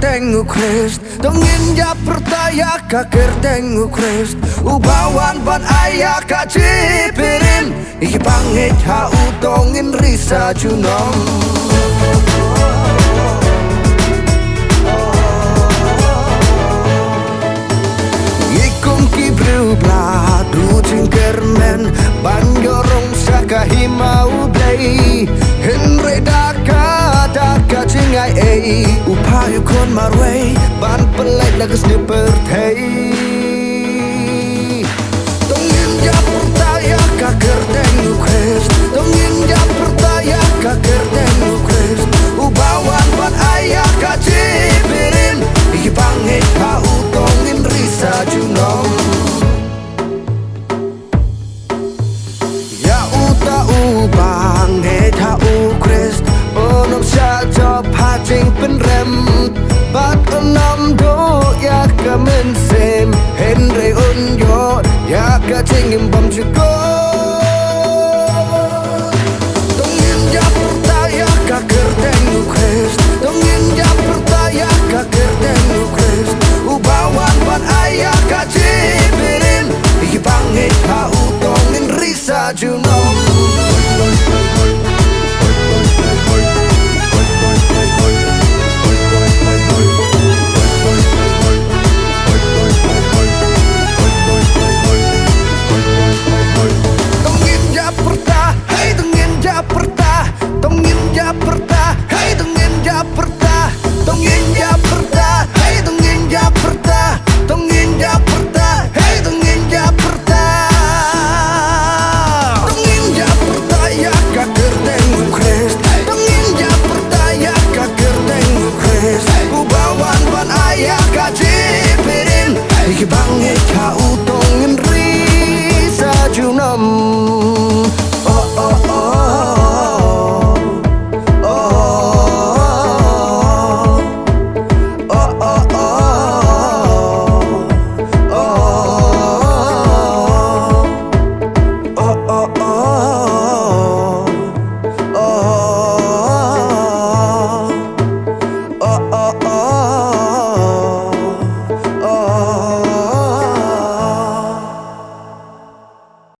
tengu Christ Tongin ya pertaya kakir tengu Christ Ubawan ban ayah kacipirin Iki pangit ha utongin risa junong Ikum kibriu bladu cingkermen Banyorong saka himau blay Henry daka cingai Upayu kon marway Ban pelek lagas ni pertay Tongin ya pertaya kakir tengu Christ Tongin ya pertaya kakir tengu Christ Ubawan ban ayah kacipirin Iki pangit ha utongin risa junong Ya uta ubang ha Christ Onom syajab hacing penrem Bat enam do ya kemensim Henry unyo ya kacing imbam cukup Tongin ya pertaya kakir tengu Christ Tongin ya pertaya kakir tengu Christ Ubawan ban ayah kacipirin Iki pangit ha utongin risa junong Iki bangit ha